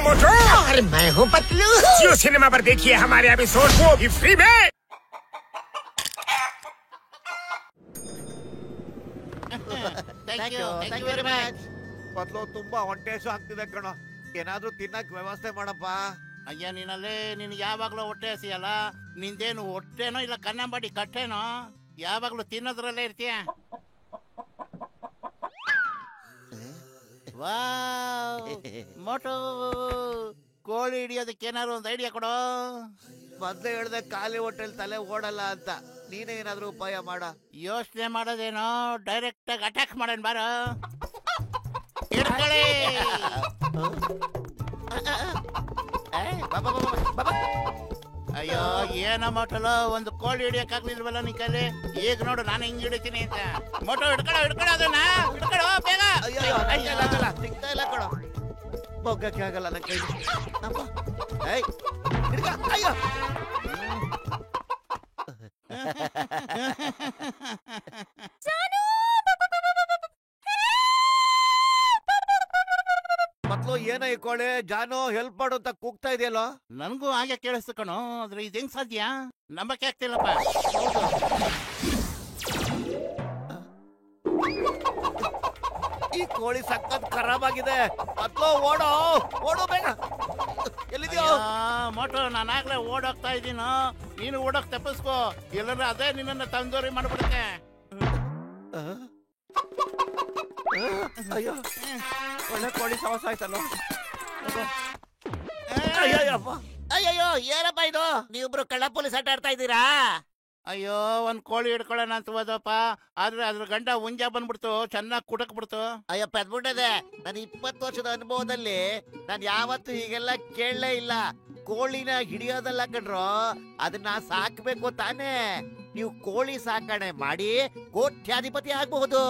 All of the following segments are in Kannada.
मोटू और मैं हूँ पतलू। जियो सिनेमा पर देखिए हमारे एपिसोड को भी फ्री में। Thank you very much. ಮೊದಲು ತುಂಬಾ ಹೊಟ್ಟೆ ಹಸು ಆಗ್ತಿದೆ ಕಣ, ಏನಾದ್ರೂ ತಿನ್ನಕ್ ವ್ಯವಸ್ಥೆ ಮಾಡಪ್ಪ. ಅಯ್ಯ ನೀನಲ್ಲಿ ನಿನ್ಗೆ ಯಾವಾಗ್ಲೂ ಹೊಟ್ಟೆ ಹಸಿಯಲ್ಲ, ನಿಂದೇನು ಹೊಟ್ಟೆನೋ ಇಲ್ಲ ಕನ್ನಂಬಾಡಿ ಕಟ್ಟೆನೋ, ಯಾವಾಗ್ಲೂ ತಿನ್ನೋದ್ರಲ್ಲೇ ಇರ್ತೀಯ. ಮೋಟು ಕೋಳಿ ಹಿಡಿಯೋದಕ್ಕೆ ಏನಾದ್ರು ಒಂದು ಐಡಿಯಾ ಕೊಡೋ. ಮೊದ್ಲೇ ಹೇಳ್ದೆ ಖಾಲಿ ಹೊಟ್ಟೆಲ್ ತಲೆ ಓಡಲ್ಲ ಅಂತ, ನೀನೇ ಏನಾದ್ರೂ ಉಪಾಯ ಮಾಡ. ಯೋಚನೆ ಮಾಡೋದೇನೋ, ಡೈರೆಕ್ಟ್ ಆಗಿ ಅಟ್ಯಾಕ್ ಮಾಡೋಣ ಬಾರ. ಹಿಡ್ಕೊಳ್ಳಿ. ಅಯ್ಯೋ ಏನೋ ಮೋಟಲು, ಒಂದು ಕೋಳಿ ಹಿಡಿಯಕ್ಕಾಗ್ಲಿಲ್ವಲ್ಲ ನೀ ಕೈಲಿ. ಈಗ ನೋಡು ನಾನು ಹಿಂಗ್ ಹಿಡಿತೀನಿ ಅಂತ. ಮೋಟೋ ಹಿಡ್ಕೊಳ್ಳೋ ಅದನ್ನ, ಹಿಡ್ಕೊಳ್ಳೋ ಬೇಗ. ಆಗಲ್ಲ, ಸಿಗ್ತಾ ಇಲ್ಲ ಕಣ, ಬೊಗ್ಗಕ್ಕೆ ಆಗಲ್ಲ ನನ್ನ ಕೈ. ಅಯ್ಯೋ ಮೊದ್ಲು ಏನ ಈ ಕೋಳಿ ಜಾನು ಹೆಲ್ಪ್ ಮಾಡು ಅಂತ ಕೂಗ್ತಾ ಇದೆಯಲ್ಲ. ನನ್ಗೂ ಹಾಗೆ ಕೇಳಿಸ್ತು ಕಣೋ, ಆದ್ರೆ ಇದು ಹೆಂಗ್ ಸಾಧ್ಯ, ನಂಬಕ್ಕೆ ಆಗ್ತಿಲ್ಲಪ್ಪ. ಈ ಕೋಳಿ ಸಖತ್ ಖರಾಬ್ ಆಗಿದೆ. ಮೊದ್ಲು ಓಡು ಬೇಗ. ಎಲ್ಲಿದ್ಯೋ ಮೋಟು, ನಾನಾಗ್ಲೇ ಓಡೋಗ್ತಾ ಇದ್ದೀನೋ, ನೀನು ಓಡೋಕ್ ತಪ್ಪಿಸ್ಕೋ, ಇಲ್ಲಂದ್ರೆ ಅದೇ ನಿನ್ನ ತಂದೂರಿ ಮಾಡ್ಬಿಡುತ್ತೆ. ಅಯ್ಯೋ ಒಳ್ಳೆ ಕೋಳಿ ಸವಾಸ ಆಯ್ತಲ್ಲ. ಅಯ್ಯೋ ಏನಪ್ಪ ಇದು, ನೀವಿಬ್ರು ಕಳ್ಳ ಪೊಲೀಸ್ ಆಟ ಆಡ್ತಾ ಇದ್ದೀರಾ? ಅಯ್ಯೋ ಒಂದ್ ಕೋಳಿ ಹಿಡ್ಕೊಳ್ಳೋಣ ಅಂತ ಹೋದಪ್ಪ, ಆದ್ರೆ ಅದ್ರ ಗಂಡ ಹುಂಜ ಬಂದ್ಬಿಡ್ತು, ಚೆನ್ನಾಗಿ ಕುಟಕ್ ಬಿಡ್ತು. ಅಯ್ಯೋ ಪೆದ್ಬಿಟ್ಟದೆ, ನನ್ನ 20 ವರ್ಷದ ಅನುಭವದಲ್ಲಿ ನಾನು ಯಾವತ್ತೂ ಹೀಗೆಲ್ಲ ಕೇಳಲೇ ಇಲ್ಲ. ಕೋಳಿನ ಹಿಡಿಯೋದಲ್ಲ ಕಣ್ರೋ, ಅದನ್ನ ಸಾಕ್ಬೇಕು ತಾನೇ. ನೀವು ಕೋಳಿ ಸಾಕಣೆ ಮಾಡಿ ಕೋಟ್ಯಾಧಿಪತಿ ಆಗ್ಬಹುದು.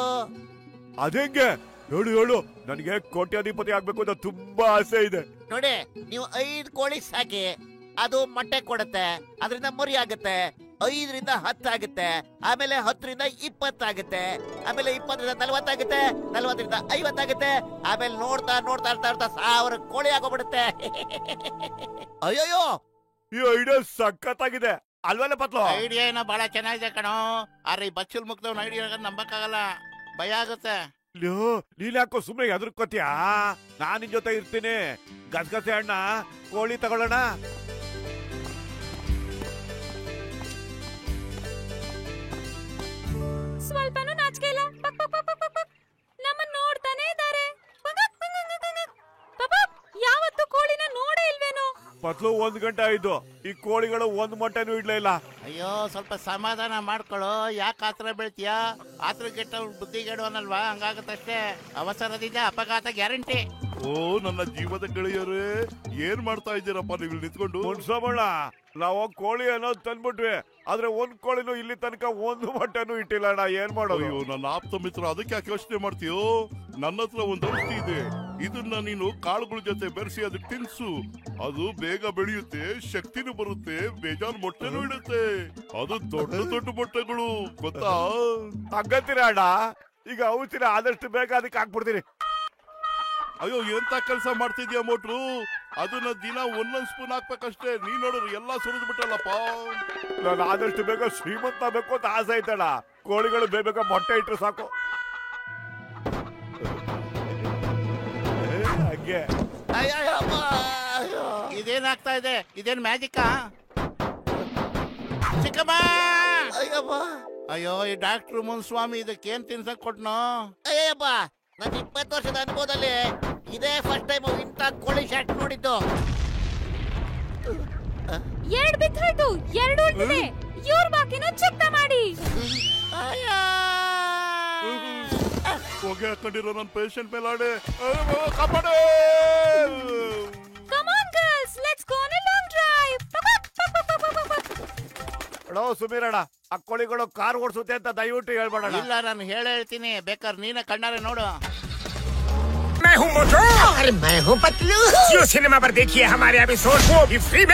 ಅದೇಂಗೆ ಹೇಳು, ನನಗೆ ಕೋಟ್ಯಾಧಿಪತಿ ಆಗ್ಬೇಕು ಅಂತ ತುಂಬಾ ಆಸೆ ಇದೆ. ನೋಡಿ, ನೀವು 5 ಕೋಳಿ ಸಾಕಿ, ಅದು ಮೊಟ್ಟೆ ಕೊಡುತ್ತೆ, ಅದರಿಂದ ಮರಿ ಆಗುತ್ತೆ. 5ರಿಂದ 10 ಆಗುತ್ತೆ, ಆಮೇಲೆ 10ರಿಂದ 20 ಆಗುತ್ತೆ, ಆಮೇಲೆ 20ರಿಂದ 40 ಆಗುತ್ತೆ, 40ರಿಂದ 50 ಆಗುತ್ತೆ, ಆಮೇಲೆ ನೋಡ್ತಾ 1000 ಕೋಳಿ ಆಗೋಗ್ಬಿಡುತ್ತೆ. ಅಯ್ಯೋ ಈ ಐಡಿಯಾ ಸಖತ್ತಾಗಿದೆ ಅಲ್ವಲ್ಲ ಪತ್ಲು? ಐಡಿಯಾ ಏನೋ ಬಹಳ ಚೆನ್ನಾಗಿದೆ ಕಣೋ, ಆದ್ರೆ ಈ ಬಚ್ಚಲ್ ಮುಗ್ದವ್ನ ಐಡಿಯಾ ನಂಬಕ್ಕಾಗಲ್ಲ, ಭಯ ಆಗುತ್ತೆ. ನೀನ್ ಯಾಕೋ ಸುಮ್ನೆ ಎದುರ್ಕೋತೀಯಾ? ನಾನ್ ನಿನ್ ಜೊತೆ ಇರ್ತೀನಿ. ಗಸಗಸೆ ಅಣ್ಣ ಕೋಳಿ ತಗೊಳ್ಳೋಣ. ಸ್ವಲ್ಪನೂ ನಾಚಿಕೆ ಇಲ್ಲ, ನಮ್ಮನ್ನ ನೋಡ್ತಾನೆ ಇದ್ದಾರೆ. ಯಾವತ್ತು ಕೋಳಿನ ನೋಡೇ ಇಲ್ವೇನೋ? ಪತ್ಲು 1 ಗಂಟೆ ಆಯ್ತು, ಈ ಕೋಳಿಗಳು 1 ಮೊಟ್ಟೆನೂ ಇಡ್ಲೇ ಇಲ್ಲ. ಅಯ್ಯೋ ಸ್ವಲ್ಪ ಸಮಾಧಾನ ಮಾಡ್ಕೊಳ್ಳೋ, ಯಾಕೆ ಆತರ ಬೀಳ್ತೀಯ? ಆತರ ಕೆಟ್ಟವ್ರು ಬುದ್ಧಿಗೆಡುವನಲ್ವಾ, ಹಂಗಾಗತ್ತಷ್ಟೇ. ಅವಸರದಿಂದ ಅಪಘಾತ ಗ್ಯಾರಂಟಿ. ಓ ನನ್ನ ಜೀವದ ಗೆಳೆಯರೇ, ಏನ್ ಮಾಡ್ತಾ ಇದ್ದೀರಪ್ಪ ನೀವು ಇಲ್ಲಿ ನಿಂತ್ಕೊಂಡು? ಮುನ್ಸಮಣ್ಣ, ನಾವು ಕೋಳಿ ಅನ್ನೋದು ತಂದ್ಬಿಟ್ವಿ, ಆದ್ರೆ 1 ಕೋಳಿನೂ ಇಲ್ಲಿ ತನಕ 1 ಮೊಟ್ಟೆನೂ ಇಟ್ಟಿಲ್ಲ ಅಣ್ಣ. ಏನ್ ಮಾಡೋದು? ಅಯ್ಯೋ ನನ್ನ ಆಪ್ತ ಮಿತ್ರ, ಅದಕ್ಕೆ ಯಾಕೆ ಯೋಚನೆ ಮಾಡ್ತೀಯೋ? ನನ್ನ ಹತ್ರ ಒಂದು ಔಷಧಿ ಇದೆ, ಇದನ್ನ ನೀನು ಕಾಳುಗಳ ಜೊತೆ ಬೆರೆಸಿ ಅದು ತಿನ್ಸು. ಅದು ಬೇಗ ಬೆಳೆಯುತ್ತೆ, ಶಕ್ತಿನೂ ಬರುತ್ತೆ, ಬೇಜಾನ್ ಮೊಟ್ಟೆನೂ ಇಡುತ್ತೆ. ಅದು ದೊಡ್ಡ ಮೊಟ್ಟೆಗಳು, ಗೊತ್ತಾ? ಹಂಗಂತೀರ ಅಣ್ಣ? ಈಗ ಔಷಧಿನ ಆದಷ್ಟು ಬೇಗ ಅದಕ್ಕೆ ಹಾಕ್ಬಿಡ್ತೀನಿ. ಅಯ್ಯೋ ಎಂತ ಕೆಲಸ ಮಾಡ್ತಿದ್ಯಾ ಮೋಟ್ರು? ಅದನ್ನ ದಿನ 1 ಸ್ಪೂನ್ ಹಾಕ್ಬೇಕಷ್ಟೇ. ನೀನ್ ನೋಡ್ರಿ ಎಲ್ಲಾ ಸುರಿದ್ ಬಿಟ್ಟಲ್ಲಪ್ಪ. ನಾನು ಆದಷ್ಟು ಬೇಗ ಶ್ರೀಮಂತ ಬೇಕು ಅಂತ ಆಸೆ ಐತಣ್ಣ. ಕೋಳಿಗಳು ಬೇಗ ಮೊಟ್ಟೆ ಇಟ್ರೆ ಸಾಕು. ಹಾಗೆ ಇದೇನಾಗ್ತಾ ಇದೆ? ಇದೇನ್ ಮ್ಯಾಜಿಕ್? ಚಿಕ್ಕಮ್ಮ! ಅಯ್ಯೋ ಈ ಡಾಕ್ಟ್ರು ಮುನ್ಸ್ವಾಮಿ ಇದಕ್ಕೇನ್ ತಿನ್ಸಕ್ ಕೊಟ್ನೋ? ಅಯ್ಯಪ್ಪ, ನನ್ನ 20 ವರ್ಷದ ಅನುಭವದಲ್ಲಿ ಇದೇ ಫಸ್ಟ್ ಟೈಮ್ ಇಂಥ ಕೋಳಿ ಶಾಟ್ ನೋಡಿದ್ದು. 2 ಬಿತ್ತೋಯ್ತು, 2 ಉಳಿದಿದೆ. ಇವ್ರ ಬಾಕಿನ ಚುಕ್ತ ಮಾಡಿ. ಹೊಗೆ ಹಾಕೊಂಡಿರೋ ನನ್ನ ಪೇಷಂಟ್ ಮೇಲೆ ಆಡೆ ಕಾಪಾಡು. Come on girls, let's go on a long drive. ಸುಮೀರಣ್ಣ, ಆ ಕೋಳಿಗಳು ಕಾರ್ ಓಡಿಸುತ್ತೆ ಅಂತ ದಯವಿಟ್ಟು ಹೇಳ್ಬೇಡ. ಇಲ್ಲ, ನಾನು ಹೇಳ್ತೀನಿ, ಬೇಕಾದ್ರೆ ನೀನ ಕಣ್ಣಾರೆ ನೋಡು. मैं हूँ मोटू और मैं हूँ पतलू। जियो सिनेमा पर देखिए हमारे एपिसोड को भी फ्री में।